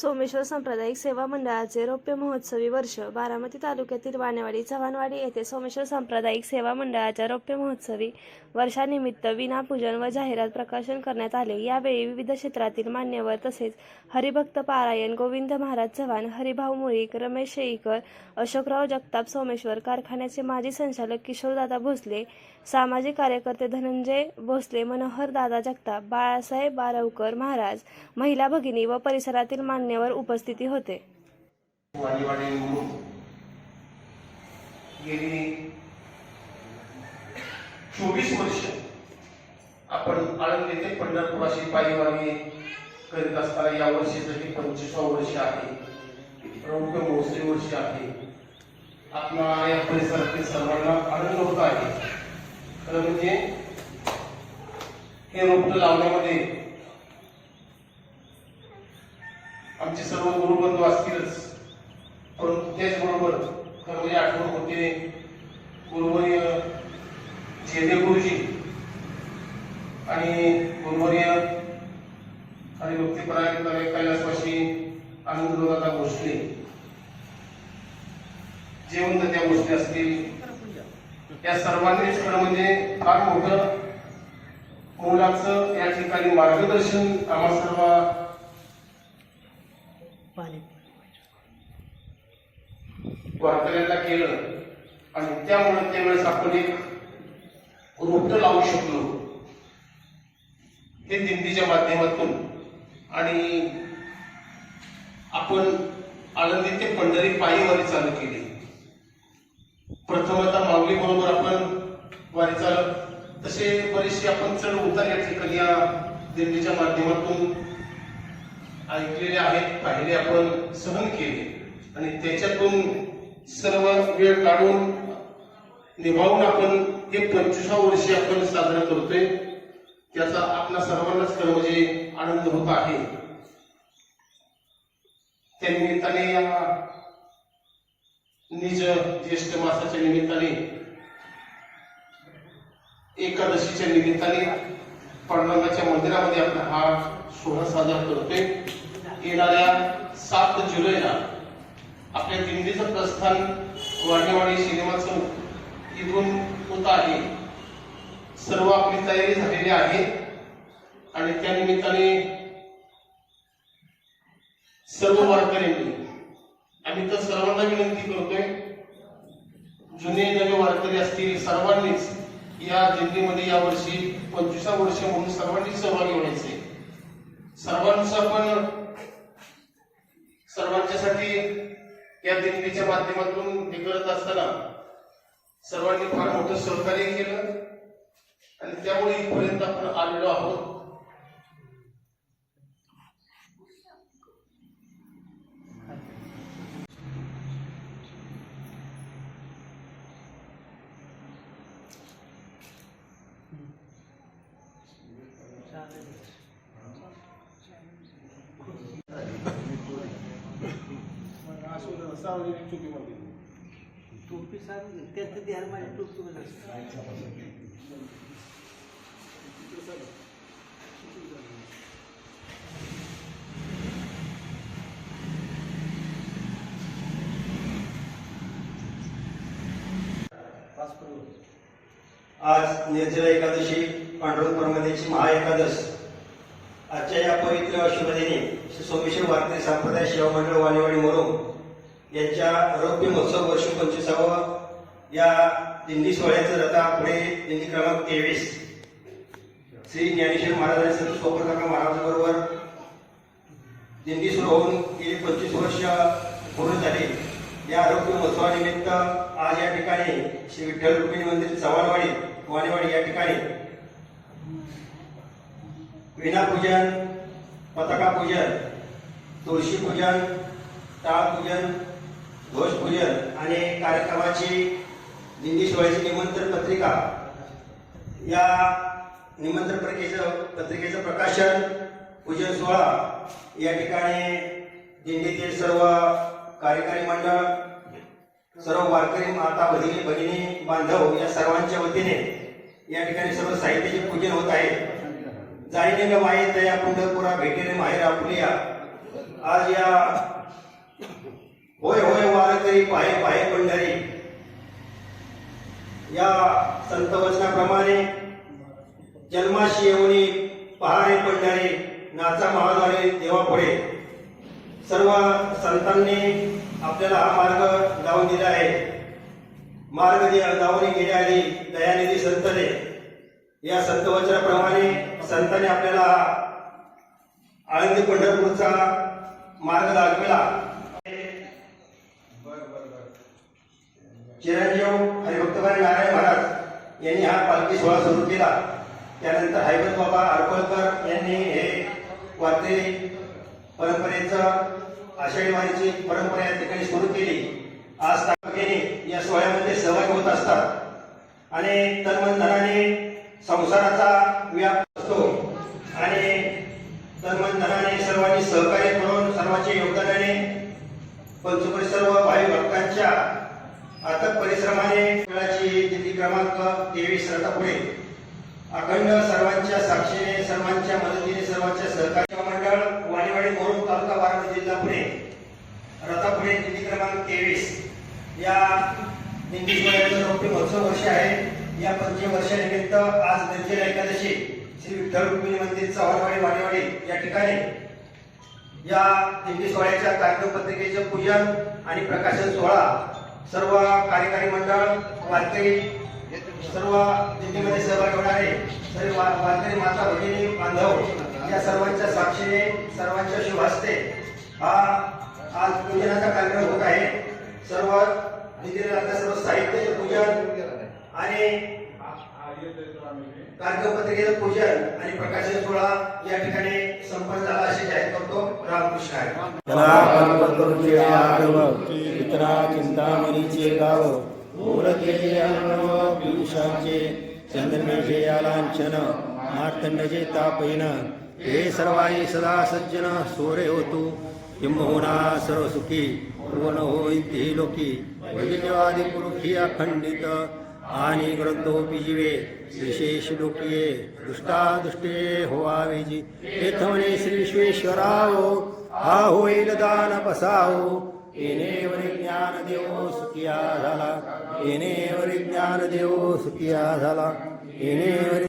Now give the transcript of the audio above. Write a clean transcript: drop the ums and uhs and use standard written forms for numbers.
सोमेश्वर सांप्रदायिक सेवा मंडळाचे रौप्य महोत्सवी वर्ष बारामती तालुक्यातील वानेवाडी चव्हाणवाडी येथे सोमेश्वर सांप्रदायिक सेवा मंडळाच्या रौप्य महोत्सवी वर्षानिमित्त विनापूजन व जाहिरात प्रकाशन करण्यात आले। यावेळी विविध क्षेत्रातील मान्यवर तसेच हरिभक्त पारायण गोविंद महाराज चव्हाण, हरिभाऊ मुळीक, रमेश शेईकर, अशोकराव जगताप सोमेश्वर, कारखान्याचे माजी संचालक किशोरदादा भोसले, सामाजिक कार्यकर्ते धनंजय भोसले, मनोहर दादा जगताप, बाळासाहेब बारवकर महाराज, महिला भगिनी व परिसरातील मान्यवर उपस्थिती होते। गेली 24 वर्ष आपण आळंदी ते पंढरपूर अशी पायीवारी करीत असताना या वर्षीचं हे 25वं वर्ष आहे, रौप्य महोत्सवी वर्ष आहे। आपला या परिसरातील सर्वांना आनंद होत आहे। खरं म्हणजे हे रोपट लावण्यामध्ये आमचे सर्व गुरुबंधू असतीलच, परंतु त्याचबरोबर खरं म्हणजे आठवण होते गुरुवर्य झेडे गुरुजी आणि गुरुवर्य हरिभक्तीपरायण कैलासवासी आनंददादा भोसले, जेवण त्या गोष्टी असतील, या सर्वांनीच खरं म्हणजे फार मोठं मुलाचं या ठिकाणी मार्गदर्शन आम्हा सर्व वारकऱ्यांना केलं आणि त्यामुळे त्यावेळेस आपण एक रोपट लावू शकलो हे दिंडीच्या माध्यमातून। आणि आपण आळंदी ते पंढरी पायी चालू केली। प्रथमतः माऊली बरोबर आपण वारी चालत, तसे बरेचसे आपण चढ उतार या ठिकाणी या दिंडीच्या माध्यमातून ऐकलेले आहेत, पाहिले, आपण सहन केले आणि त्याच्यातून सर्व वेळ काढून निभावून आपण हे 25वं वर्ष आपण साजरा करतोय। त्याचा आपल्या सर्वांनाच खरं म्हणजे आनंद होत आहे। त्या निमित्ताने या निज ज्येष्ठ मासाच्या निमित्ताने, एकादशीच्या निमित्ताने पांडुरंगाच्या मंदिरामध्ये आपण हा सोहळा साजरा करतोय। येणाऱ्या 7 जुलैला आपल्या दिंडीचं प्रस्थान वानेवाडी सिनेमा चौक इथून होत आहे। सर्व आपली तयारी झालेली आहे आणि त्या निमित्ताने सर्व वारकऱ्यांनी आम्ही तर सर्वांना विनंती करतोय, जुने नवे वारकरी असतील सर्वांनीच या दिंडीमध्ये या वर्षी 25वं वर्ष म्हणून सर्वांनी सहभागी व्हायचे। सर्वांच्यासाठी या दिंडीच्या माध्यमातून हे करत असताना सर्वांनी फार मोठं सहकार्य केलं आणि त्यामुळे इथपर्यंत आपण आलेलो आहोत। टोपी साहेब त्याचं ध्यान माझ्या टोपी आज निर्जला एकादशी, पांडुरंग परमदेची महाएकादश। आजच्या या पवित्र शुभदिनी श्री सोमेश्वर वारकरी संप्रदाय सेवा मंडळ वानेवाडी मोरोम यांच्या रौप्य महोत्सव वर्ष 25वं या दिंडी सोहळ्याचं रथा पुढे दिंडी क्रमांक 23 श्री ज्ञानेश्वर महाराज आणि संत सोपरकाका महाराजांबरोबर दिंडी सुरू होऊन गेली 25 वर्ष पूर्ण झाली। या रौप्य महोत्सवानिमित्त आज या ठिकाणी श्री विठ्ठल रुक्मिणी मंदिर चव्हाणवाडी वानेवाडी या ठिकाणी विनापूजन, पताका पूजन, तुळशी पूजन, टाळ पूजन, ध्वज पूजन आणि कार्यक्रमाची दिंडी सोहळ्याची निमंत्रण पत्रिका, या निमंत्रण पत्रिकेचं प्रकाशन, पूजन सोहळा या ठिकाणी दिंडीतील सर्व कार्यकारी मंडळ, सर्व वारकरी माता भगिनी बांधव या सर्वांच्या वतीने या ठिकाणी सर्व साहित्याचे पूजन होत आहे। जाईने वाये तया पंढरपुरा भेटेने माहेर आपुलिया आज या होय होय वारकरी पाहे पाहे पंढरी या संत वचनाप्रमाणे जन्माशी येऊनी पहारे पंढरी नाचा महाद्वारे देवा पुढे सर्व संतांनी आपल्याला हा मार्ग लावून दिला आहे. मार्ग लावून गेल्याआधी दयानिधी संतने या संत वचनाप्रमाणे संतांनी आपल्याला आळंदी पंढरपूरचा मार्ग दाखविला. चिरंजीव हरिभक्तबाई नारायण महाराज यांनी हा पालखी सोहळा सुरू केला. त्यानंतर हैबत बाबा आरपळकर यांनी हे वारकरी परंपरेचं आषाढी वारीची परंपरा या ठिकाणी सुरू केली. आज तालुक्याने या सोहळ्यामध्ये सहभागी होत असतात आणि तन्मनधनाने संसाराचा व्याप असतो आणि तन्मनधनाने सर्वांनी सहकार्य करून सर्वांच्या योगदानाने पंचकृषी सर्व भाई भक्तांच्या अथक परिश्रमाने खेळाची दिंडी क्रमांक 23 रथापुढे अखंड सर्वांच्या साक्षीने सर्वांच्या मदतीने सर्वांच्या सहकार्य मंडळ वाणीवाडी मोरुम तालुका बारामती जिल्हा पुणे रथापुढे दिंडी क्रमांक 23 या दिंडी सोहळ्याचं रौप्य महोत्सव वर्ष आहे. या पंचवर्षानिमित्त आज निर्जला एकादशी श्री विठ्ठल रुक्मिणी मंदिर चव्हाणवाडी वाणीवाडी या ठिकाणी या दिंडी सोहळ्याच्या कार्यक्रम पत्रिकेचे पूजन आणि प्रकाशन सोहळा सर्व कार्यकारी मंडळ वारकरी सर्व दिंडीमध्ये सहभागी होणारे सर्व वारकरी माता भगिनी बांधव या सर्वांच्या साक्षीने सर्वांच्या शुभ हस्ते हा आज पूजनाचा कार्यक्रम होत आहे. सर्व दिंडीला सर्व साहित्याचे पूजन आणि कार्यक्रम पत्रिकेचं पूजन आणि प्रकाशन सोहळा या ठिकाणी संपन्न झाला असे जाहीर करतो. रामकृष्ण हरी. त्याला पर्वतरुचे आडव इतरा चिंतामणीचे गाव ओर केले अनव पियुषांचे चंद्रमेघे लांछन मार्तंडचे तापैन हे सर्वाई सदा सज्जन सोरे होतू किंबहुना सर्व सुखी पूर्ण होईल ते लोकी वैदिकवादी पुरुषी अखंडित आणि ग्रंथोपी जीवे विशेष लोकिये दुष्टादुष्टे होवावे जी तेथवणे श्री विश्वेश्वराओ हा होईल दान बसाओ येणेवर ज्ञान देवो सुखिया झाला येणेवर ज्ञान देवो सुखिया झाला येणेवर